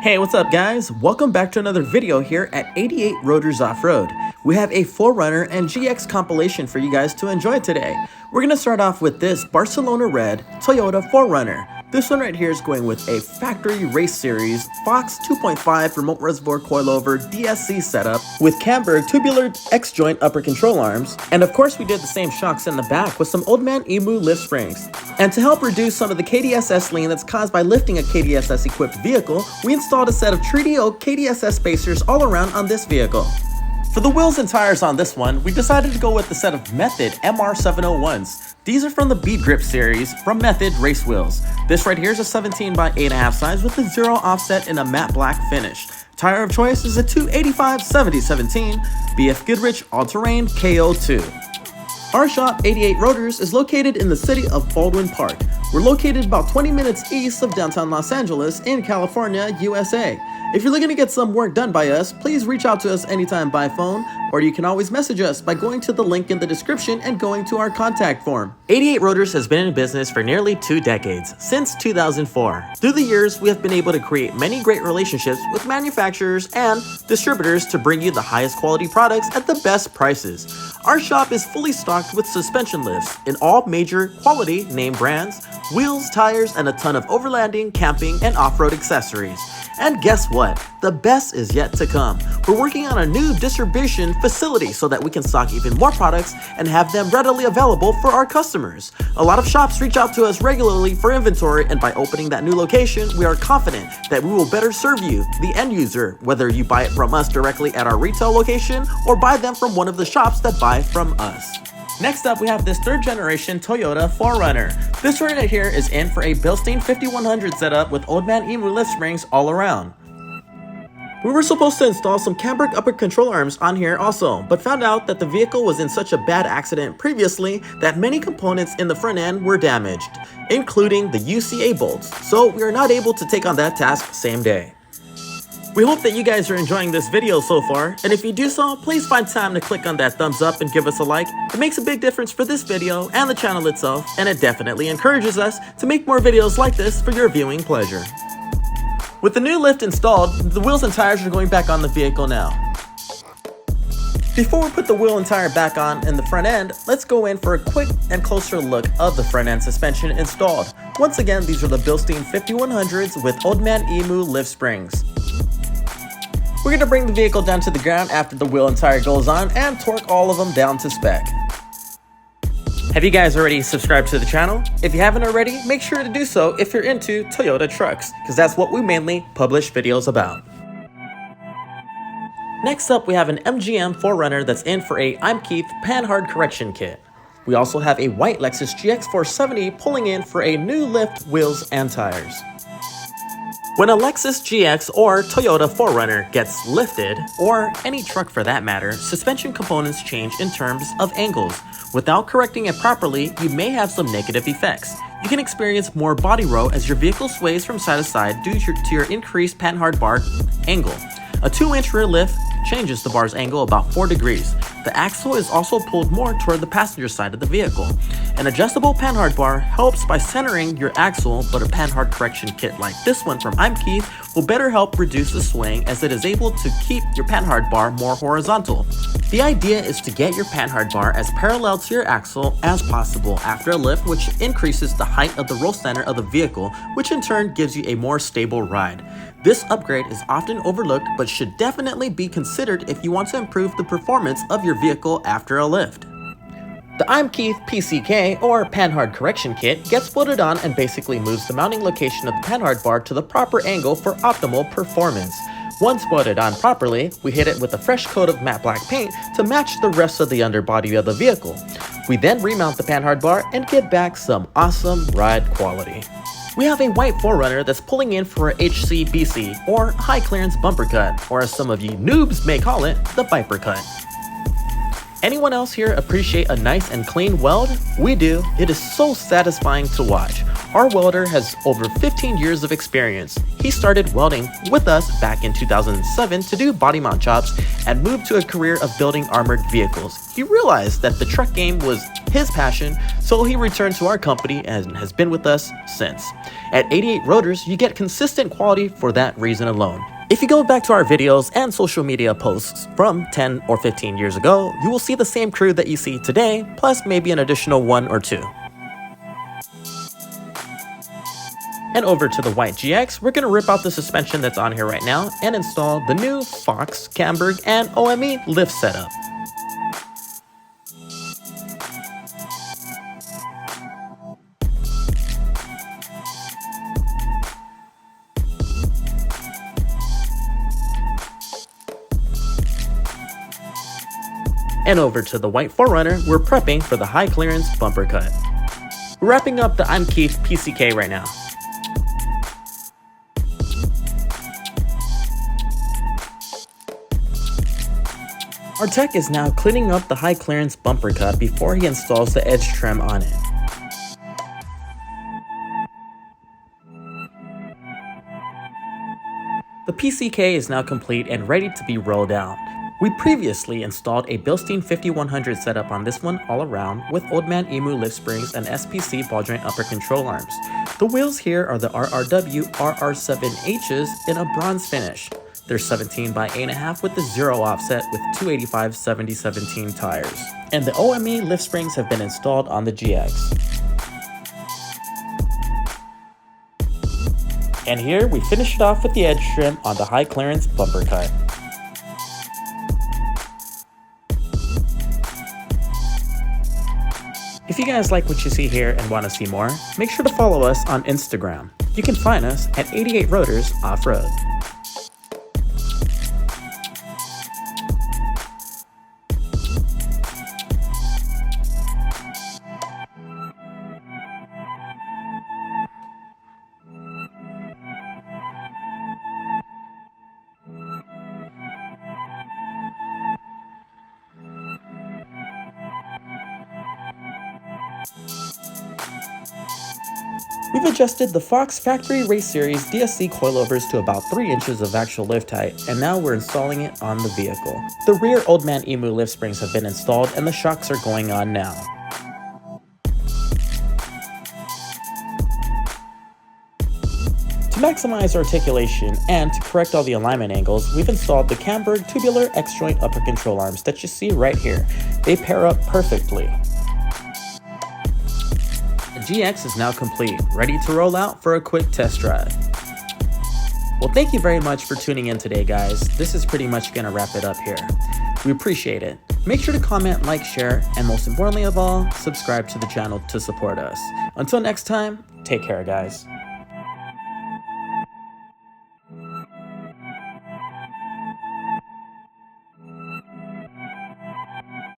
Hey, what's up guys? Welcome back to another video here at 88 Rotors Off-Road. We have a 4Runner and GX compilation for you guys to enjoy today. We're going to start off with this Barcelona Red Toyota 4Runner. This one right here is going with a factory race series Fox 2.5 remote reservoir coilover DSC setup with Camberg tubular X-joint upper control arms, and of course we did the same shocks in the back with some Old Man Emu lift springs. And to help reduce some of the KDSS lean that's caused by lifting a KDSS equipped vehicle, we installed a set of Treaty Oak KDSS spacers all around on this vehicle. For the wheels and tires on this one, we decided to go with the set of Method MR701s. These are from the Beat Grip series from Method race wheels. This right here is a 17 by 8.5 size with a 0 offset in a matte black finish. Tire of choice is a 285/70/17 BFGOODRICH All-Terrain KO2. Our shop, 88 Rotors, is located in the city of Baldwin Park. We're located about 20 minutes east of downtown Los Angeles in California, USA. If you're looking to get some work done by us, please reach out to us anytime by phone, or you can always message us by going to the link in the description and going to our contact form. 88 Rotors has been in business for nearly 2 decades, since 2004. Through the years, we have been able to create many great relationships with manufacturers and distributors to bring you the highest quality products at the best prices. Our shop is fully stocked with suspension lifts in all major quality name brands, wheels, tires, and a ton of overlanding, camping, and off-road accessories. And guess what? The best is yet to come. We're working on a new distribution facility so that we can stock even more products and have them readily available for our customers. A lot of shops reach out to us regularly for inventory, and by opening that new location, we are confident that we will better serve you, the end user, whether you buy it from us directly at our retail location or buy them from one of the shops that buy from us. Next up, we have this 3rd generation Toyota 4Runner. This right here is in for a Bilstein 5100 setup with Old Man Emu lift springs all around. We were supposed to install some Camberg upper control arms on here also, but found out that the vehicle was in such a bad accident previously that many components in the front end were damaged, including the UCA bolts, so we are not able to take on that task same day. We hope that you guys are enjoying this video so far, and if you do so, please find time to click on that thumbs up and give us a like. It makes a big difference for this video and the channel itself, and it definitely encourages us to make more videos like this for your viewing pleasure. With the new lift installed, the wheels and tires are going back on the vehicle now. Before we put the wheel and tire back on in the front end, let's go in for a quick and closer look of the front end suspension installed. Once again, these are the Bilstein 5100s with Old Man Emu lift springs. We're going to bring the vehicle down to the ground after the wheel and tire goes on and torque all of them down to spec. Have you guys already subscribed to the channel? If you haven't already, make sure to do so if you're into Toyota trucks, because that's what we mainly publish videos about. Next up, we have an MGM 4Runner that's in for a Eimkeith PANHARD correction kit. We also have a white Lexus GX 470 pulling in for a new lift, wheels, and tires. When a Lexus GX or Toyota 4Runner gets lifted, or any truck for that matter, suspension components change in terms of angles. Without correcting it properly, you may have some negative effects. You can experience more body roll as your vehicle sways from side to side due to your increased PANHARD bar angle. A 2-inch rear lift changes the bar's angle about 4 degrees. The axle is also pulled more toward the passenger side of the vehicle. An adjustable PANHARD bar helps by centering your axle, but a PANHARD correction kit like this one from Eimkeith will better help reduce the swing as it is able to keep your PANHARD bar more horizontal. The idea is to get your PANHARD bar as parallel to your axle as possible after a lift, which increases the height of the roll center of the vehicle, which in turn gives you a more stable ride. This upgrade is often overlooked but should definitely be considered if you want to improve the performance of your vehicle after a lift. The Eimkeith PCK or PANHARD correction kit gets bolted on and basically moves the mounting location of the PANHARD bar to the proper angle for optimal performance. Once bolted on properly, we hit it with a fresh coat of matte black paint to match the rest of the underbody of the vehicle. We then remount the PANHARD bar and get back some awesome ride quality. We have a white 4Runner that's pulling in for a HCBC or high clearance bumper cut, or as some of you noobs may call it, the Viper cut. Anyone else here appreciate a nice and clean weld? We do. It is so satisfying to watch. Our welder has over 15 years of experience. He started welding with us back in 2007 to do body mount jobs and moved to a career of building armored vehicles. He realized that the truck game was his passion, so he returned to our company and has been with us since. At 88 Rotors, you get consistent quality for that reason alone. If you go back to our videos and social media posts from 10 or 15 years ago, you will see the same crew that you see today, plus maybe an additional one or two. And over to the white GX, we're going to rip out the suspension that's on here right now and install the new Fox, Camberg, and OME lift setup. And over to the white 4Runner, we're prepping for the high clearance bumper cut. We're wrapping up the Eimkeith Pck right now. Our tech is now cleaning up the high clearance bumper cut before he installs the edge trim on it. The PCK is now complete and ready to be rolled out. We previously installed a Bilstein 5100 setup on this one all around with Old Man Emu lift springs and SPC ball joint upper control arms. The wheels here are the RRW RR7Hs in a bronze finish. They're 17 by 8.5 with the 0 offset with 285/70/17 tires. And the OME lift springs have been installed on the GX. And here we finish it off with the edge trim on the high clearance bumper cut. If you guys like what you see here and want to see more, make sure to follow us on Instagram. You can find us at 88 Rotors Off-Road. We've adjusted the Fox Factory Race Series DSC coilovers to about 3 inches of actual lift height, and now we're installing it on the vehicle. The rear Old Man Emu lift springs have been installed and the shocks are going on now. To maximize articulation and to correct all the alignment angles, we've installed the Camberg tubular X-joint upper control arms that you see right here. They pair up perfectly. The GX is now complete, ready to roll out for a quick test drive. Well, thank you very much for tuning in today, guys. This is pretty much going to wrap it up here. We appreciate it. Make sure to comment, like, share, and most importantly of all, subscribe to the channel to support us. Until next time, take care, guys.